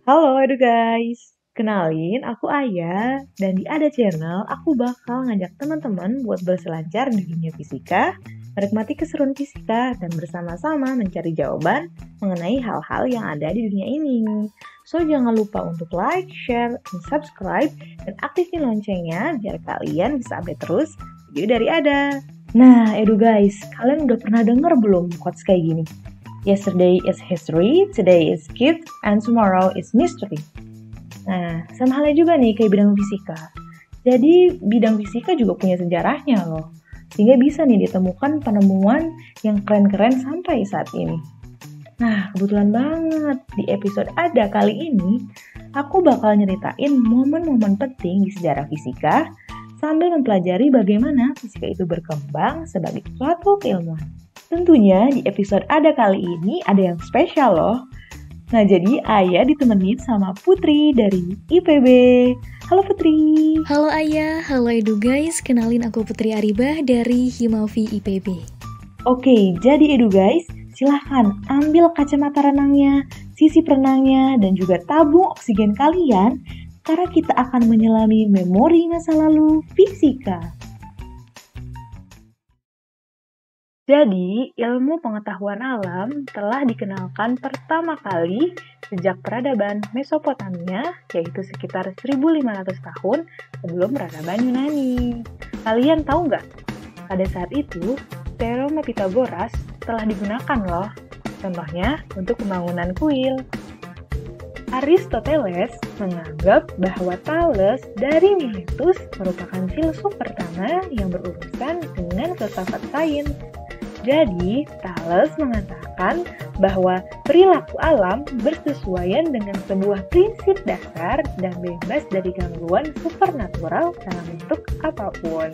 Halo Edu guys, kenalin aku Aya dan di Ada Channel aku bakal ngajak teman-teman buat berselancar di dunia fisika, menikmati keseruan fisika dan bersama-sama mencari jawaban mengenai hal-hal yang ada di dunia ini. So jangan lupa untuk like, share, dan subscribe dan aktifin loncengnya biar kalian bisa update terus video dari Ada. Nah Edu guys, kalian udah pernah denger belum quotes kayak gini? Yesterday is history, today is gift, and tomorrow is mystery. Nah, sama halnya juga nih kayak bidang fisika. Jadi, bidang fisika juga punya sejarahnya loh. Sehingga bisa nih ditemukan penemuan yang keren-keren sampai saat ini. Nah, kebetulan banget di episode Ada kali ini, aku bakal nyeritain momen-momen penting di sejarah fisika sambil mempelajari bagaimana fisika itu berkembang sebagai suatu keilmuan. Tentunya di episode Ada kali ini ada yang spesial loh. Nah jadi Ayah ditemenin sama Putri dari IPB. Halo Putri. Halo Ayah, halo Edu guys, kenalin aku Putri Aribah dari Himalvi IPB. Oke, jadi Edu guys, silahkan ambil kacamata renangnya, sisi perenangnya, dan juga tabung oksigen kalian karena kita akan menyelami memori masa lalu fisika. Jadi, ilmu pengetahuan alam telah dikenalkan pertama kali sejak peradaban Mesopotamia, yaitu sekitar 1500 tahun sebelum peradaban Yunani. Kalian tahu nggak? Pada saat itu, teorema Pythagoras telah digunakan loh, contohnya untuk pembangunan kuil. Aristoteles menganggap bahwa Thales dari Miletus merupakan filsuf pertama yang berurusan dengan filsafat sains. Jadi, Thales mengatakan bahwa perilaku alam bersesuaian dengan sebuah prinsip dasar dan bebas dari gangguan supernatural dalam bentuk apapun.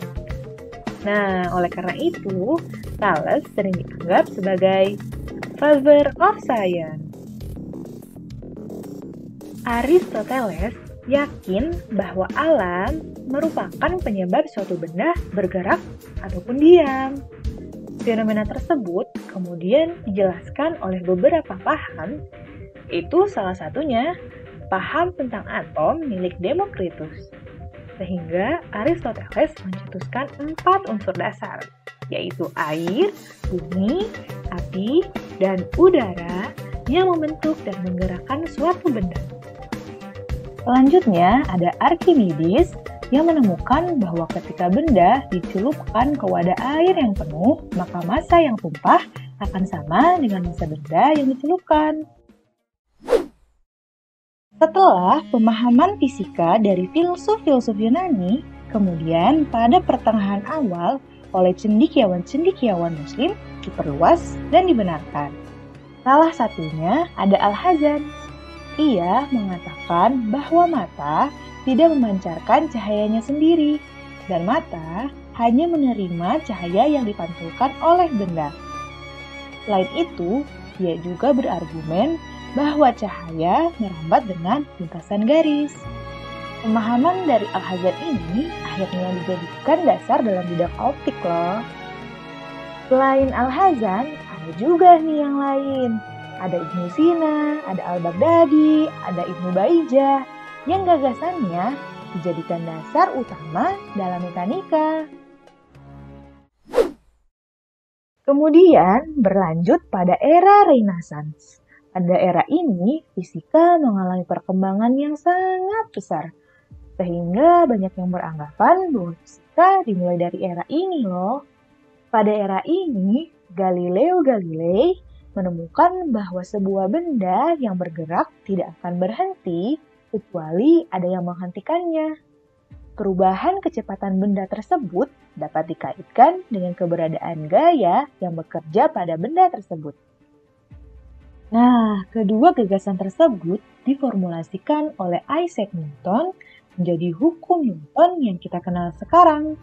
Nah, oleh karena itu, Thales sering dianggap sebagai father of science. Aristoteles yakin bahwa alam merupakan penyebab suatu benda bergerak ataupun diam. Fenomena tersebut kemudian dijelaskan oleh beberapa paham, itu salah satunya paham tentang atom milik Demokritus. Sehingga Aristoteles mencetuskan 4 unsur dasar, yaitu air, bumi, api, dan udara yang membentuk dan menggerakkan suatu benda. Selanjutnya ada Archimedes yang menemukan bahwa ketika benda dicelupkan ke wadah air yang penuh, maka massa yang tumpah akan sama dengan massa benda yang dicelupkan. Setelah pemahaman fisika dari filsuf-filsuf Yunani, kemudian pada pertengahan awal oleh cendekiawan-cendekiawan Muslim diperluas dan dibenarkan. Salah satunya ada Al-Hazan. Ia mengatakan bahwa mata tidak memancarkan cahayanya sendiri, dan mata hanya menerima cahaya yang dipantulkan oleh benda. Selain itu, dia juga berargumen bahwa cahaya merambat dengan lintasan garis. Pemahaman dari Al-Hazan ini akhirnya dijadikan dasar dalam bidang optik loh. Selain Al-Hazan, ada juga nih yang lain. Ada Ibnu Sina, ada Al-Baghdadi, ada Ibnu Baijah, yang gagasannya dijadikan dasar utama dalam mekanika. Kemudian berlanjut pada era Renaissance. Pada era ini, fisika mengalami perkembangan yang sangat besar. Sehingga banyak yang beranggapan bahwa fisika dimulai dari era ini loh. Pada era ini, Galileo Galilei menemukan bahwa sebuah benda yang bergerak tidak akan berhenti kecuali ada yang menghentikannya. Perubahan kecepatan benda tersebut dapat dikaitkan dengan keberadaan gaya yang bekerja pada benda tersebut. Nah, kedua gagasan tersebut diformulasikan oleh Isaac Newton menjadi hukum Newton yang kita kenal sekarang.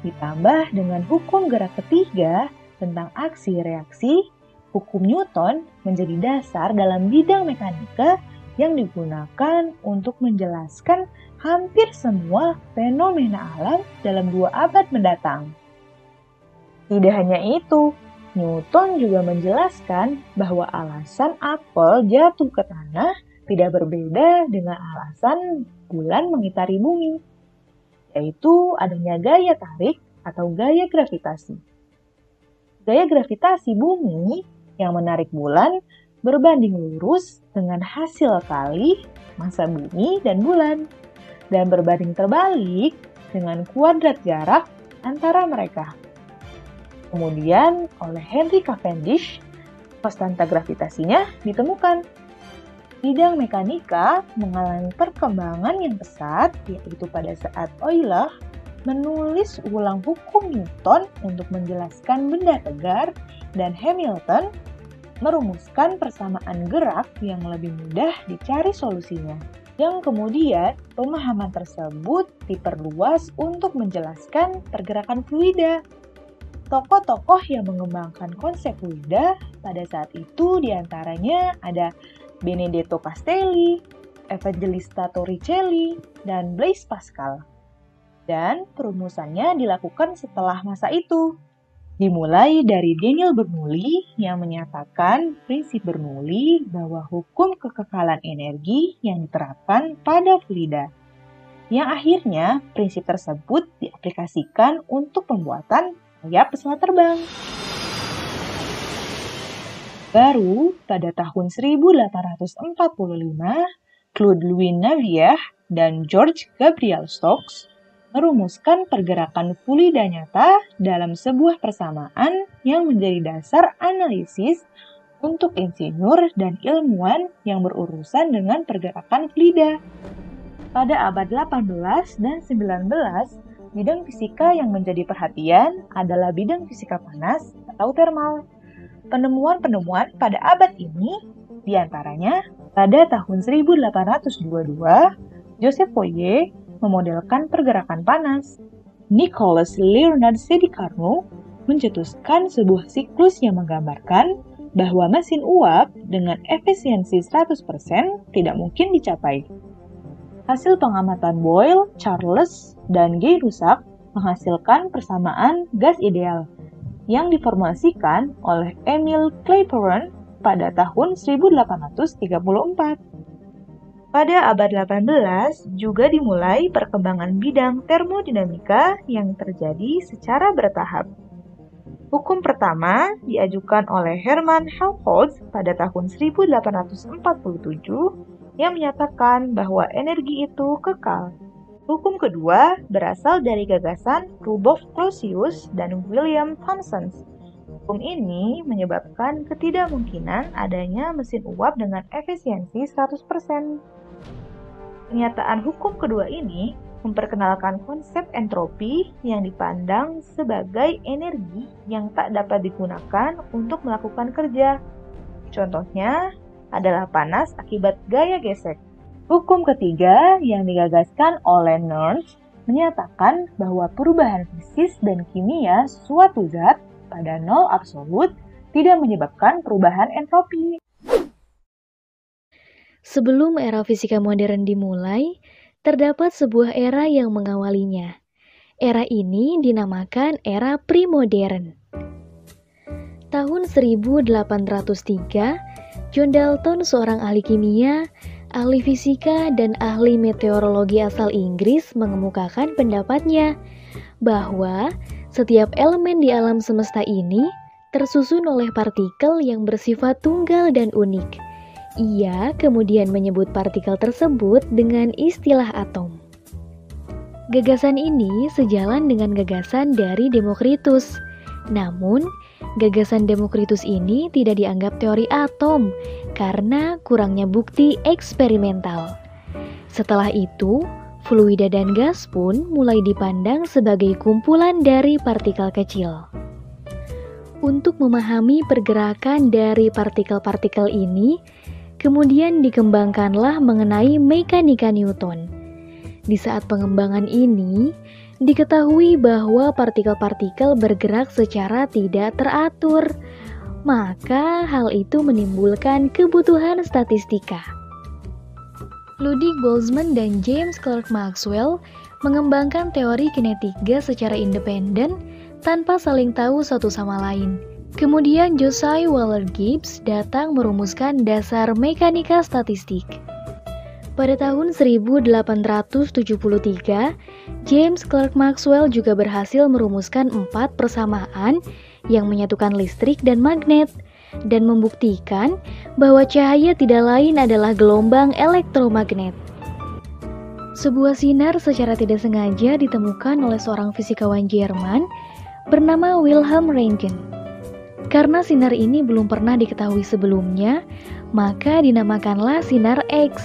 Ditambah dengan hukum gerak ketiga tentang aksi reaksi, hukum Newton menjadi dasar dalam bidang mekanika yang digunakan untuk menjelaskan hampir semua fenomena alam dalam 2 abad mendatang. Tidak hanya itu, Newton juga menjelaskan bahwa alasan apel jatuh ke tanah tidak berbeda dengan alasan bulan mengitari bumi, yaitu adanya gaya tarik atau gaya gravitasi. Gaya gravitasi bumi yang menarik bulan berbanding lurus dengan hasil kali massa bumi dan bulan, dan berbanding terbalik dengan kuadrat jarak antara mereka. Kemudian oleh Henry Cavendish, konstanta gravitasinya ditemukan. Bidang mekanika mengalami perkembangan yang pesat, yaitu pada saat Euler menulis ulang hukum Newton untuk menjelaskan benda tegar, dan Hamilton merumuskan persamaan gerak yang lebih mudah dicari solusinya. Yang kemudian pemahaman tersebut diperluas untuk menjelaskan pergerakan fluida. Tokoh-tokoh yang mengembangkan konsep fluida pada saat itu diantaranya ada Benedetto Castelli, Evangelista Torricelli, dan Blaise Pascal. Dan perumusannya dilakukan setelah masa itu. Dimulai dari Daniel Bernoulli yang menyatakan prinsip Bernoulli bahwa hukum kekekalan energi yang diterapkan pada fluida. Yang akhirnya prinsip tersebut diaplikasikan untuk pembuatan sayap pesawat terbang. Baru pada tahun 1845, Claude Louis Navier dan George Gabriel Stokes merumuskan pergerakan fluida nyata dalam sebuah persamaan yang menjadi dasar analisis untuk insinyur dan ilmuwan yang berurusan dengan pergerakan fluida. Pada abad 18 dan 19, bidang fisika yang menjadi perhatian adalah bidang fisika panas atau thermal. Penemuan-penemuan pada abad ini diantaranya pada tahun 1822, Joseph Fourier memodelkan pergerakan panas. Nicolas Leonard Sedi-Carnot mencetuskan sebuah siklus yang menggambarkan bahwa mesin uap dengan efisiensi 100% tidak mungkin dicapai. Hasil pengamatan Boyle, Charles, dan Gay-Lussac menghasilkan persamaan gas ideal yang diformulasikan oleh Emile Clapeyron pada tahun 1834. Pada abad 18 juga dimulai perkembangan bidang termodinamika yang terjadi secara bertahap. Hukum pertama diajukan oleh Hermann Helmholtz pada tahun 1847 yang menyatakan bahwa energi itu kekal. Hukum kedua berasal dari gagasan Rudolf Clausius dan William Thomson. Hukum ini menyebabkan ketidakmungkinan adanya mesin uap dengan efisiensi 100%. Pernyataan hukum kedua ini memperkenalkan konsep entropi yang dipandang sebagai energi yang tak dapat digunakan untuk melakukan kerja. Contohnya adalah panas akibat gaya gesek. Hukum ketiga yang digagaskan oleh Nernst menyatakan bahwa perubahan fisis dan kimia suatu zat pada nol absolut tidak menyebabkan perubahan entropi. Sebelum era fisika modern dimulai, terdapat sebuah era yang mengawalinya. Era ini dinamakan era primodern. Tahun 1803, John Dalton, seorang ahli kimia, ahli fisika, dan ahli meteorologi asal Inggris mengemukakan pendapatnya bahwa setiap elemen di alam semesta ini tersusun oleh partikel yang bersifat tunggal dan unik. Ia kemudian menyebut partikel tersebut dengan istilah atom. Gagasan ini sejalan dengan gagasan dari Demokritus. Namun, gagasan Demokritus ini tidak dianggap teori atom karena kurangnya bukti eksperimental. Setelah itu, fluida dan gas pun mulai dipandang sebagai kumpulan dari partikel kecil. Untuk memahami pergerakan dari partikel-partikel ini, kemudian dikembangkanlah mengenai mekanika Newton. Di saat pengembangan ini, diketahui bahwa partikel-partikel bergerak secara tidak teratur, maka hal itu menimbulkan kebutuhan statistika. Ludwig Boltzmann dan James Clerk Maxwell mengembangkan teori kinetik gas secara independen tanpa saling tahu satu sama lain. Kemudian Josiah Waller Gibbs datang merumuskan dasar mekanika statistik. Pada tahun 1873, James Clerk Maxwell juga berhasil merumuskan 4 persamaan yang menyatukan listrik dan magnet dan membuktikan bahwa cahaya tidak lain adalah gelombang elektromagnet. Sebuah sinar secara tidak sengaja ditemukan oleh seorang fisikawan Jerman bernama Wilhelm Röntgen. Karena sinar ini belum pernah diketahui sebelumnya, maka dinamakanlah sinar X.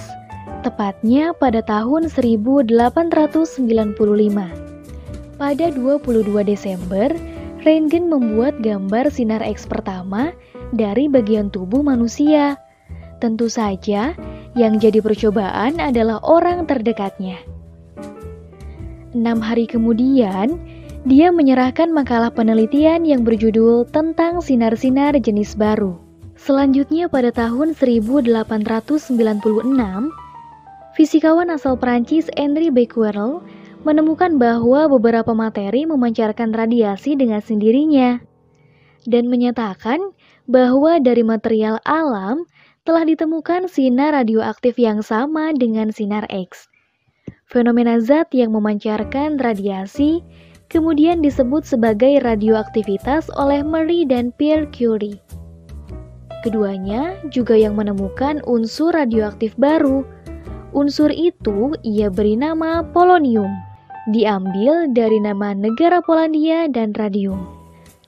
Tepatnya pada tahun 1895. Pada 22 Desember, Röntgen membuat gambar sinar X pertama dari bagian tubuh manusia. Tentu saja, yang jadi percobaan adalah orang terdekatnya. 6 hari kemudian, dia menyerahkan makalah penelitian yang berjudul tentang sinar-sinar jenis baru. Selanjutnya pada tahun 1896, fisikawan asal Prancis Henri Becquerel menemukan bahwa beberapa materi memancarkan radiasi dengan sendirinya dan menyatakan bahwa dari material alam telah ditemukan sinar radioaktif yang sama dengan sinar X. Fenomena zat yang memancarkan radiasi kemudian disebut sebagai radioaktivitas oleh Marie dan Pierre Curie. Keduanya juga yang menemukan unsur radioaktif baru. Unsur itu ia beri nama polonium, diambil dari nama negara Polandia dan radium.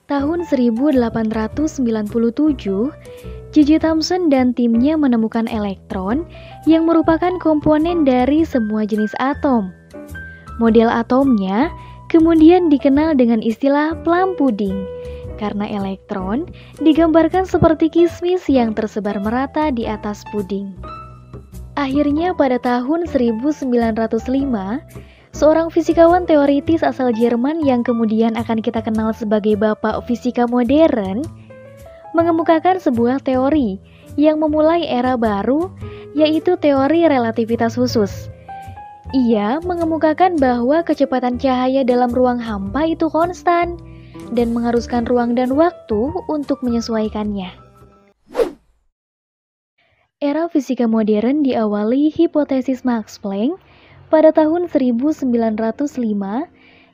Tahun 1897, J.J. Thomson dan timnya menemukan elektron yang merupakan komponen dari semua jenis atom. Model atomnya kemudian dikenal dengan istilah plum pudding, karena elektron digambarkan seperti kismis yang tersebar merata di atas puding. Akhirnya pada tahun 1905, seorang fisikawan teoritis asal Jerman yang kemudian akan kita kenal sebagai Bapak Fisika Modern, mengemukakan sebuah teori yang memulai era baru, yaitu teori relativitas khusus. Ia mengemukakan bahwa kecepatan cahaya dalam ruang hampa itu konstan dan mengharuskan ruang dan waktu untuk menyesuaikannya. Era fisika modern diawali hipotesis Max Planck pada tahun 1905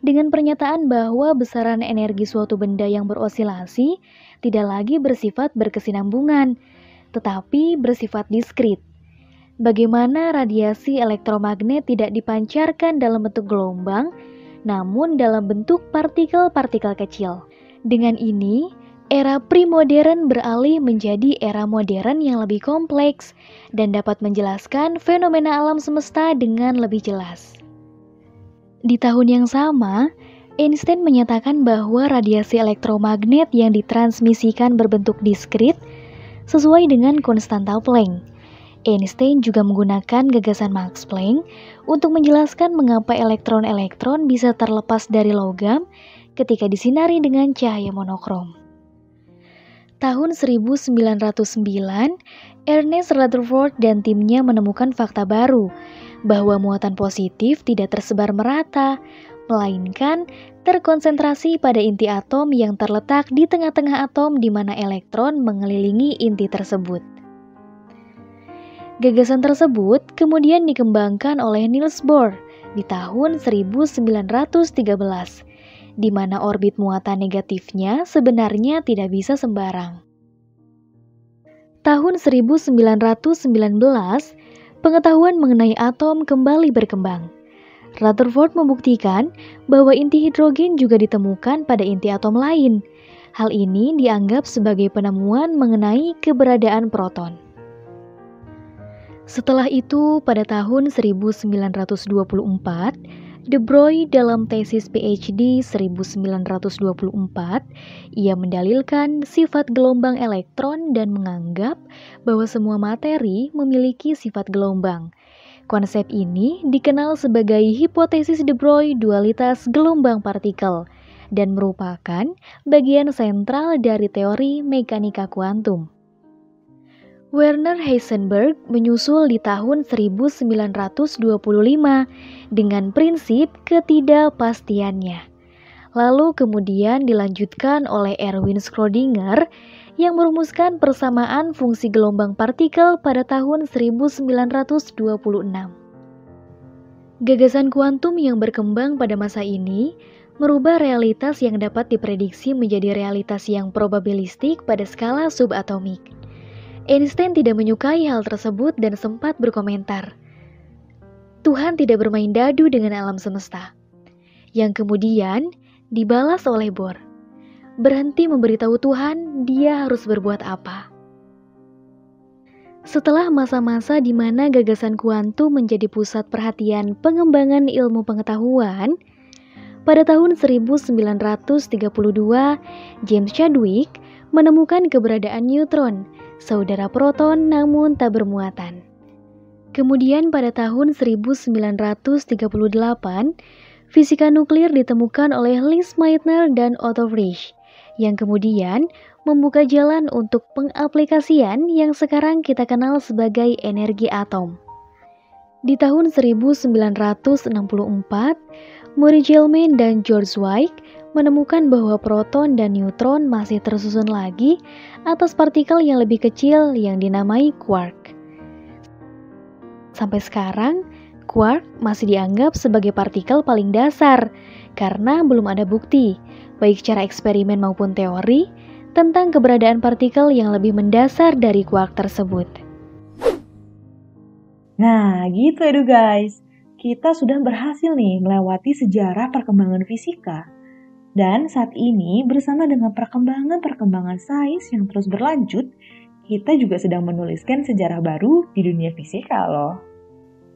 dengan pernyataan bahwa besaran energi suatu benda yang berosilasi tidak lagi bersifat berkesinambungan, tetapi bersifat diskrit. Bagaimana radiasi elektromagnet tidak dipancarkan dalam bentuk gelombang, namun dalam bentuk partikel-partikel kecil. Dengan ini, era premodern beralih menjadi era modern yang lebih kompleks dan dapat menjelaskan fenomena alam semesta dengan lebih jelas. Di tahun yang sama, Einstein menyatakan bahwa radiasi elektromagnet yang ditransmisikan berbentuk diskrit sesuai dengan konstanta Planck. Einstein juga menggunakan gagasan Max Planck untuk menjelaskan mengapa elektron-elektron bisa terlepas dari logam ketika disinari dengan cahaya monokrom. Tahun 1909, Ernest Rutherford dan timnya menemukan fakta baru bahwa muatan positif tidak tersebar merata, melainkan terkonsentrasi pada inti atom yang terletak di tengah-tengah atom di mana elektron mengelilingi inti tersebut. Gagasan tersebut kemudian dikembangkan oleh Niels Bohr di tahun 1913, di mana orbit muatan negatifnya sebenarnya tidak bisa sembarang. Tahun 1919, pengetahuan mengenai atom kembali berkembang. Rutherford membuktikan bahwa inti hidrogen juga ditemukan pada inti atom lain. Hal ini dianggap sebagai penemuan mengenai keberadaan proton. Setelah itu, pada tahun 1924, De Broglie dalam tesis PhD 1924, ia mendalilkan sifat gelombang elektron dan menganggap bahwa semua materi memiliki sifat gelombang. Konsep ini dikenal sebagai hipotesis De Broglie dualitas gelombang partikel dan merupakan bagian sentral dari teori mekanika kuantum. Werner Heisenberg menyusul di tahun 1925 dengan prinsip ketidakpastiannya. Lalu kemudian dilanjutkan oleh Erwin Schrödinger yang merumuskan persamaan fungsi gelombang partikel pada tahun 1926. Gagasan kuantum yang berkembang pada masa ini merubah realitas yang dapat diprediksi menjadi realitas yang probabilistik pada skala subatomik. Einstein tidak menyukai hal tersebut dan sempat berkomentar, "Tuhan tidak bermain dadu dengan alam semesta." Yang kemudian dibalas oleh Bohr, "Berhenti memberitahu Tuhan dia harus berbuat apa." Setelah masa-masa di mana gagasan kuantum menjadi pusat perhatian pengembangan ilmu pengetahuan, pada tahun 1932, James Chadwick menemukan keberadaan neutron, saudara proton namun tak bermuatan. Kemudian pada tahun 1938, fisika nuklir ditemukan oleh Lise Meitner dan Otto Frisch, yang kemudian membuka jalan untuk pengaplikasian yang sekarang kita kenal sebagai energi atom. Di tahun 1964, Murray Gell-Mann dan George Zweig menemukan bahwa proton dan neutron masih tersusun lagi atas partikel yang lebih kecil yang dinamai quark. Sampai sekarang, quark masih dianggap sebagai partikel paling dasar karena belum ada bukti, baik secara eksperimen maupun teori, tentang keberadaan partikel yang lebih mendasar dari quark tersebut. Nah, gitu ya guys. Kita sudah berhasil nih melewati sejarah perkembangan fisika. Dan saat ini bersama dengan perkembangan sains yang terus berlanjut, kita juga sedang menuliskan sejarah baru di dunia fisika loh.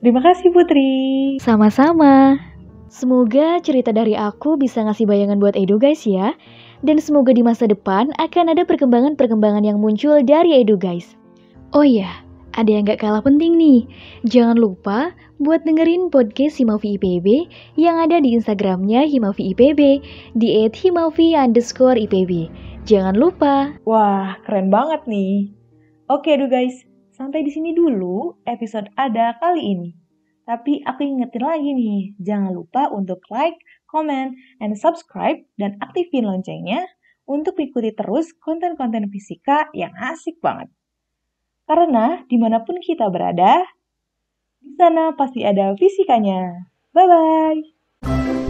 Terima kasih Putri. Sama-sama. Semoga cerita dari aku bisa ngasih bayangan buat Edu guys ya. Dan semoga di masa depan akan ada perkembangan-perkembangan yang muncul dari Edu guys. Oh iya, ada yang gak kalah penting nih. Jangan lupa buat dengerin podcast Himavi IPB yang ada di Instagramnya Himavi IPB di @himavi_IPB. Jangan lupa. Wah, keren banget nih. Oke guys, sampai di sini dulu episode Ada kali ini. Tapi aku ingetin lagi nih, jangan lupa untuk like, comment, and subscribe, dan aktifin loncengnya untuk ikuti terus konten-konten fisika yang asik banget. Karena dimanapun kita berada, di sana pasti ada fisikanya. Bye-bye!